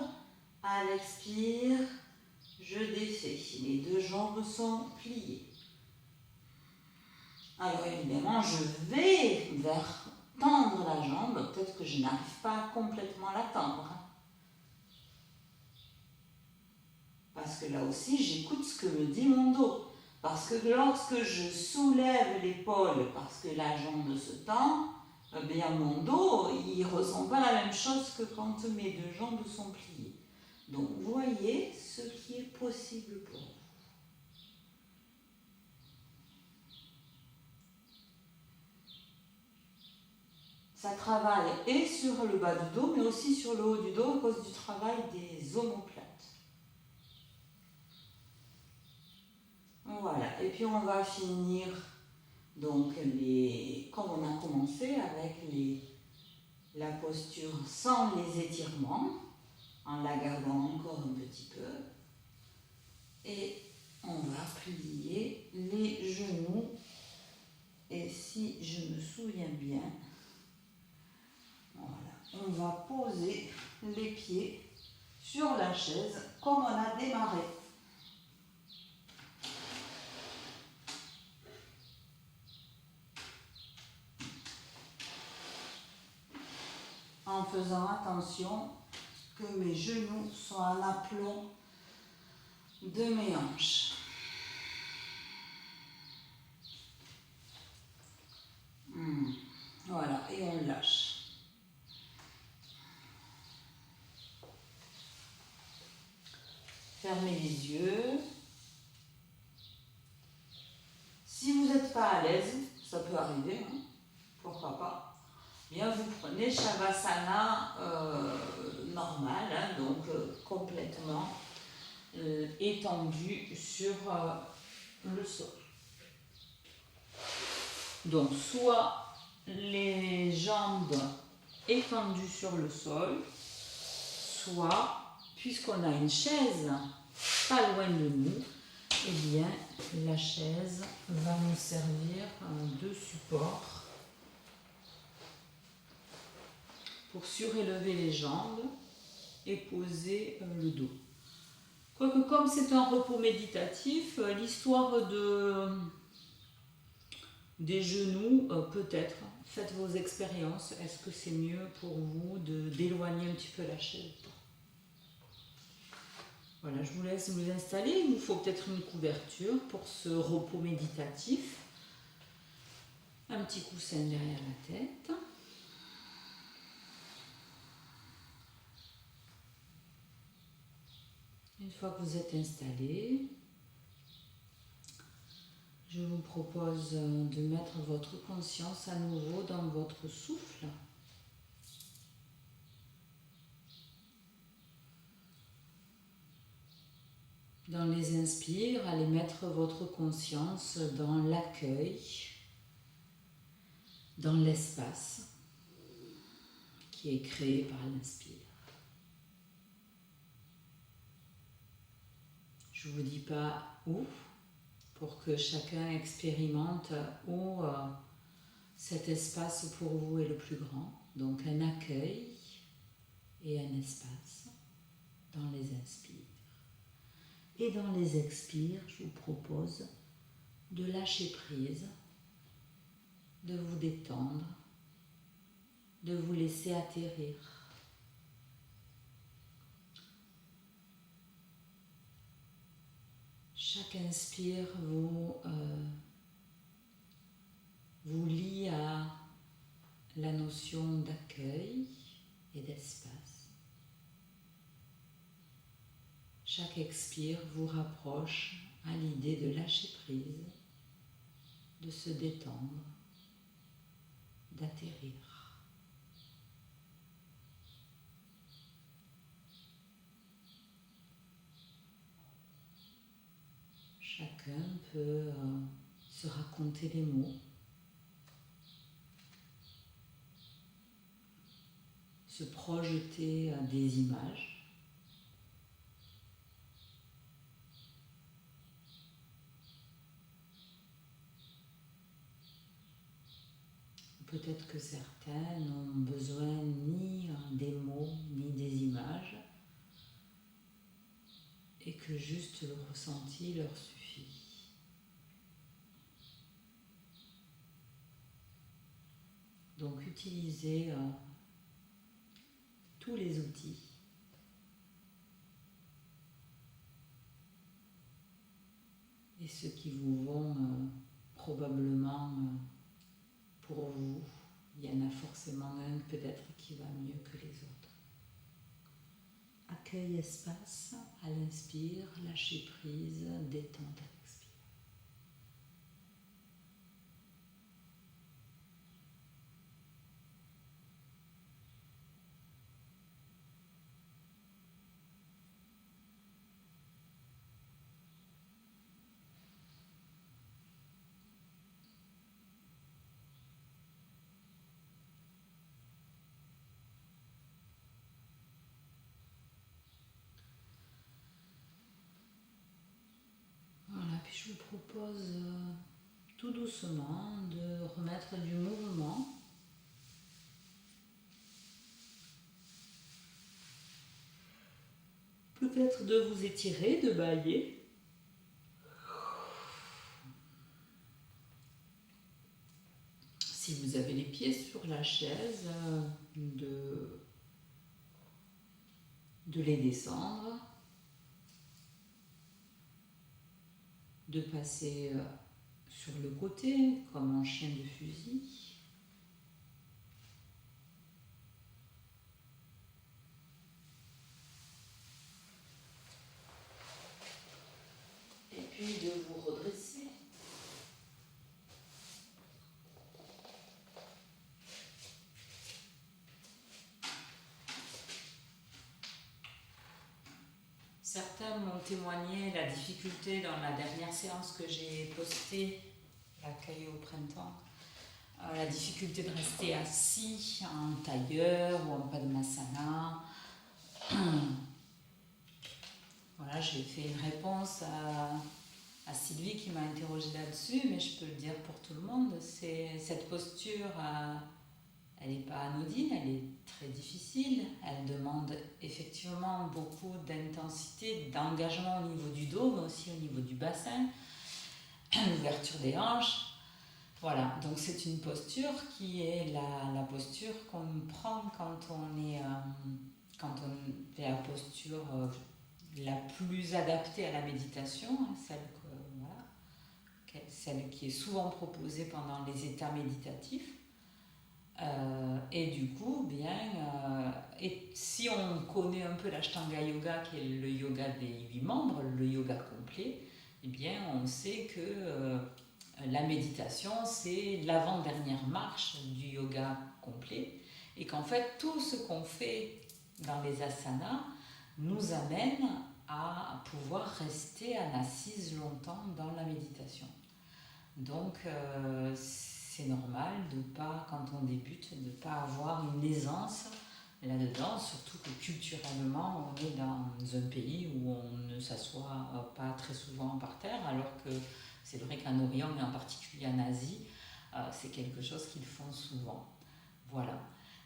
À l'expire, je défais. Les deux jambes sont pliées. Alors évidemment, je vais vers tendre la jambe. Peut-être que je n'arrive pas à complètement la tendre. Parce que là aussi, j'écoute ce que me dit mon dos. Parce que lorsque je soulève l'épaule, parce que la jambe se tend, eh bien mon dos, il ne ressent pas la même chose que quand mes deux jambes sont pliées. Donc, voyez ce qui est possible pour vous. Ça travaille et sur le bas du dos, mais aussi sur le haut du dos à cause du travail des omoplates. Voilà, et puis on va finir donc comme on a commencé avec la posture sans les étirements, en la gardant encore un petit peu. Et on va plier les genoux. Et si je me souviens bien, voilà, on va poser les pieds sur la chaise comme on a démarré. En faisant attention que mes genoux soient en aplomb de mes hanches. Voilà, et on lâche. Fermez les yeux. Si vous n'êtes pas à l'aise, ça peut arriver, hein, pourquoi pas. Bien, vous prenez Shavasana normal, hein, donc complètement étendu sur le sol. Donc, soit les jambes étendues sur le sol, soit, puisqu'on a une chaise pas loin de nous, eh bien, la chaise va nous servir de support pour surélever les jambes et poser le dos. Quoique comme c'est un repos méditatif, l'histoire des genoux, peut-être, faites vos expériences. Est-ce que c'est mieux pour vous d'éloigner un petit peu la chaise? Voilà, je vous laisse vous installer. Il vous faut peut-être une couverture pour ce repos méditatif. Un petit coussin derrière la tête. Une fois que vous êtes installé, je vous propose de mettre votre conscience à nouveau dans votre souffle. Dans les inspires, allez mettre votre conscience dans l'accueil, dans l'espace qui est créé par l'inspire. Je ne vous dis pas où, pour que chacun expérimente où cet espace pour vous est le plus grand. Donc un accueil et un espace dans les inspires. Et dans les expires, je vous propose de lâcher prise, de vous détendre, de vous laisser atterrir. Chaque inspire vous lie à la notion d'accueil et d'espace. Chaque expire vous rapproche à l'idée de lâcher prise, de se détendre, d'atterrir. Chacun peut se raconter les mots, se projeter des images. Peut-être que certains n'ont besoin ni des mots ni des images et que juste le ressenti leur suffit. Donc utilisez tous les outils et ceux qui vous vont probablement pour vous. Il y en a forcément un peut-être qui va mieux que les autres. Accueil espace à l'inspire, lâcher prise, détente à l'expire. Puis je vous propose tout doucement de remettre du mouvement. Peut-être de vous étirer, de bâiller. Si vous avez les pieds sur la chaise, de les descendre. De passer sur le côté comme un chien de fusil. Et puis de vous redresser. Certains m'ont témoigné la difficulté dans la dernière séance que j'ai postée, l'accueil au printemps, la difficulté de rester assis en tailleur ou en padmasana. Voilà, j'ai fait une réponse à Sylvie qui m'a interrogée là-dessus, mais je peux le dire pour tout le monde, cette posture, elle n'est pas anodine, elle est très difficile, elle demande effectivement beaucoup d'intensité, d'engagement au niveau du dos, mais aussi au niveau du bassin, l'ouverture des hanches. Voilà, donc c'est une posture qui est la posture qu'on prend quand on fait la posture la plus adaptée à la méditation, celle qui est souvent proposée pendant les états méditatifs. Et du coup, et si on connaît un peu l'Ashtanga Yoga, qui est le yoga des 8 membres, le yoga complet, eh bien, on sait que la méditation, c'est l'avant-dernière marche du yoga complet, et qu'en fait, tout ce qu'on fait dans les asanas nous amène à pouvoir rester en assise longtemps dans la méditation. Donc, c'est normal de pas, quand on débute, de ne pas avoir une aisance là-dedans, surtout que culturellement, on est dans un pays où on ne s'assoit pas très souvent par terre, alors que c'est vrai qu'en Orient, et en particulier en Asie, c'est quelque chose qu'ils font souvent. Voilà.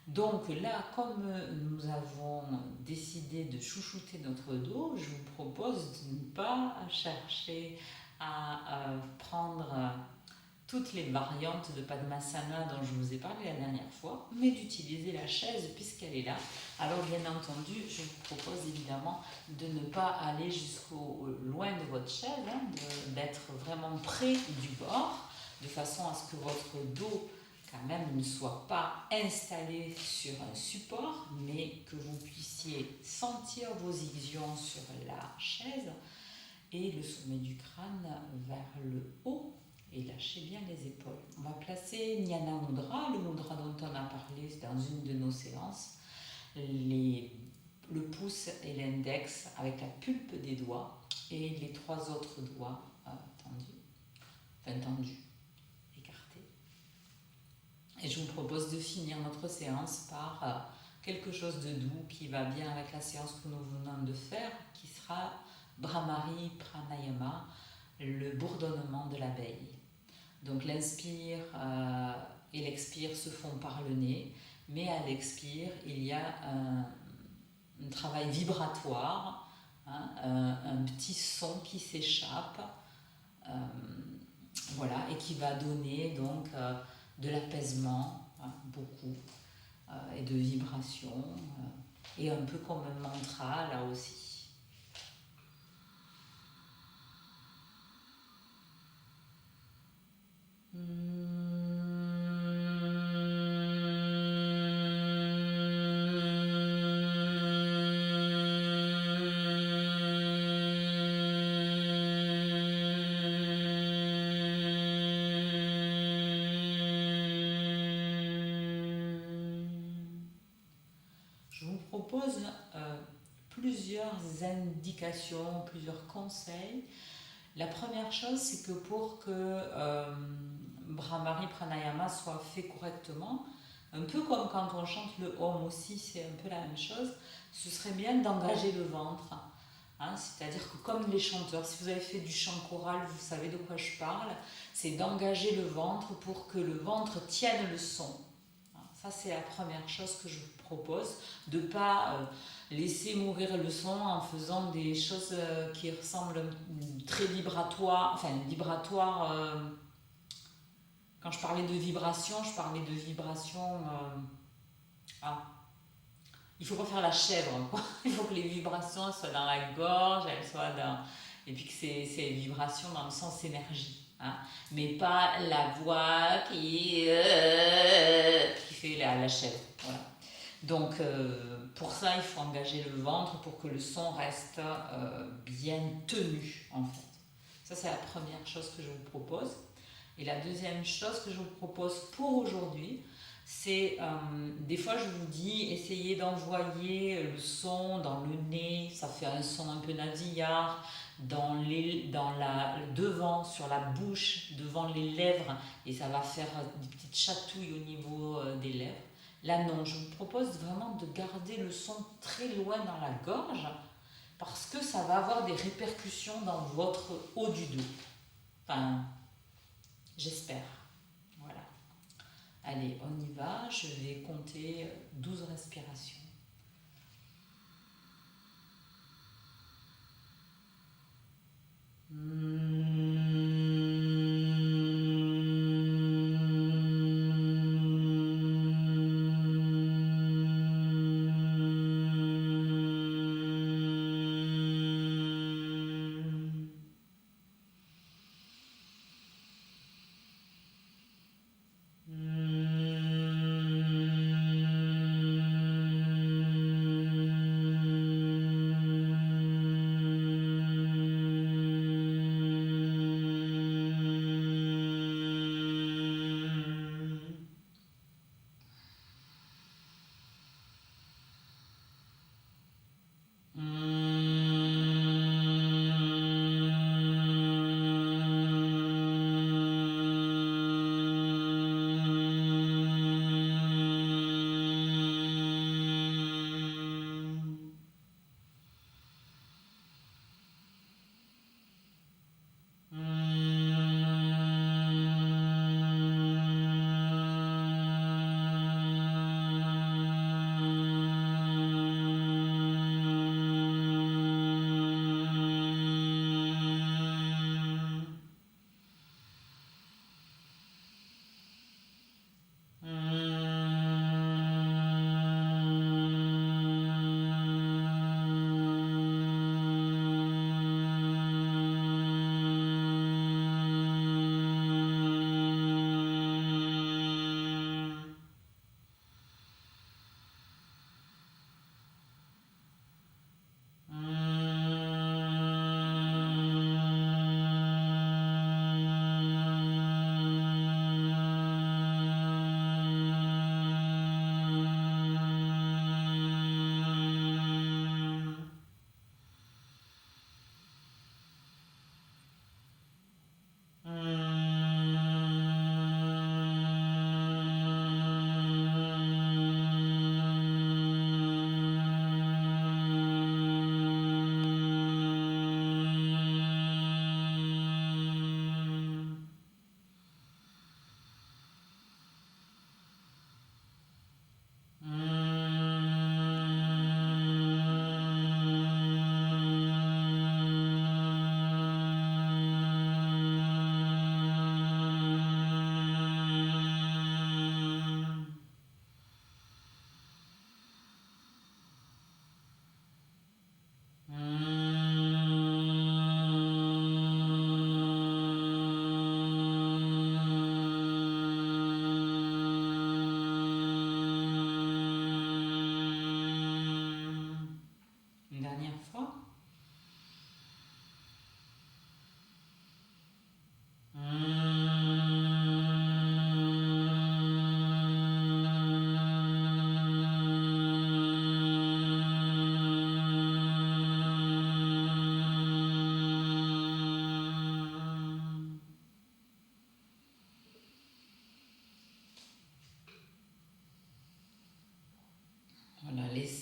Donc là, comme nous avons décidé de chouchouter notre dos, je vous propose de ne pas chercher à prendre toutes les variantes de Padmasana dont je vous ai parlé la dernière fois, mais d'utiliser la chaise puisqu'elle est là. Alors bien entendu, je vous propose évidemment de ne pas aller jusqu'au loin de votre chaise, d'être vraiment près du bord, de façon à ce que votre dos quand même ne soit pas installé sur un support, mais que vous puissiez sentir vos ischions sur la chaise et le sommet du crâne vers le haut. et lâchez bien les épaules. On va placer Jnana Mudra, le mudra dont on a parlé dans une de nos séances. Le pouce et l'index avec la pulpe des doigts et les 3 autres doigts tendus, écartés. Et je vous propose de finir notre séance par quelque chose de doux qui va bien avec la séance que nous venons de faire, qui sera Bhramari Pranayama, le bourdonnement de l'abeille. Donc l'inspire et l'expire se font par le nez, mais à l'expire, il y a un travail vibratoire, un petit son qui s'échappe, voilà, et qui va donner donc de l'apaisement, beaucoup, et de vibration, et un peu comme un mantra là aussi. Je vous propose plusieurs indications, plusieurs conseils. La première chose, c'est que pour que Bhramari Pranayama soit fait correctement, un peu comme quand on chante le Om aussi, c'est un peu la même chose, ce serait bien d'engager le ventre. C'est-à-dire que comme les chanteurs, si vous avez fait du chant choral, vous savez de quoi je parle, c'est d'engager le ventre pour que le ventre tienne le son. Ça, c'est la première chose que je vous propose, de ne pas laisser mourir le son en faisant des choses qui ressemblent très vibratoires, quand je parlais de vibration, je parlais de vibration, il faut pas faire la chèvre, quoi. Il faut que les vibrations soient dans la gorge, elles soient et puis que c'est vibrations dans le sens énergie. Mais pas la voix qui fait la chèvre. Voilà. Donc pour ça, il faut engager le ventre pour que le son reste bien tenu en fait. Ça, c'est la première chose que je vous propose. Et la deuxième chose que je vous propose pour aujourd'hui, c'est des fois je vous dis essayez d'envoyer le son dans le nez, ça fait un son un peu nasillard, devant, sur la bouche, devant les lèvres, et ça va faire des petites chatouilles au niveau des lèvres. Là non, je vous propose vraiment de garder le son très loin dans la gorge, parce que ça va avoir des répercussions dans votre haut du dos. Enfin, j'espère. Voilà. Allez, on y va. Je vais compter 12 respirations.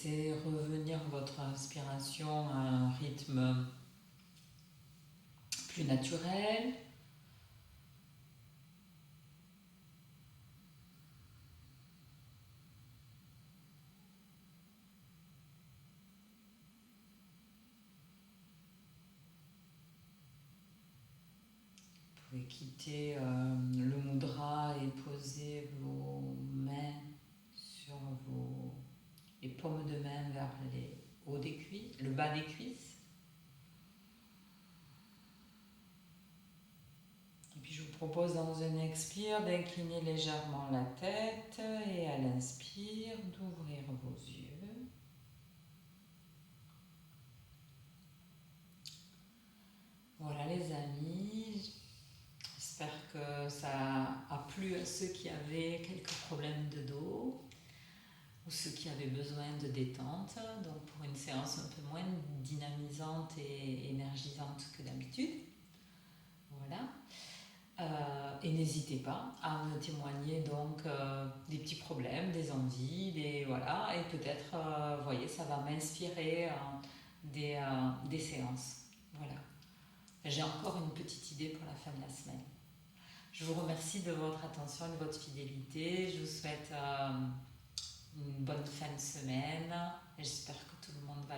laissez revenir votre inspiration à un rythme plus naturel. Vous pouvez quitter le mudra et poser vos mains sur les paumes de main vers les hauts des cuisses, le bas des cuisses. Et puis je vous propose dans un expire d'incliner légèrement la tête et à l'inspire d'ouvrir vos yeux. Voilà les amis, j'espère que ça a plu à ceux qui avaient quelques problèmes de dos ou ceux qui avaient besoin de détente, donc pour une séance un peu moins dynamisante et énergisante que d'habitude. Voilà. Et n'hésitez pas à me témoigner donc des petits problèmes, des envies, voilà, et peut-être, vous voyez, ça va m'inspirer des séances. Voilà. J'ai encore une petite idée pour la fin de la semaine. Je vous remercie de votre attention et de votre fidélité. Je vous souhaite une bonne fin de semaine. J'espère que tout le monde va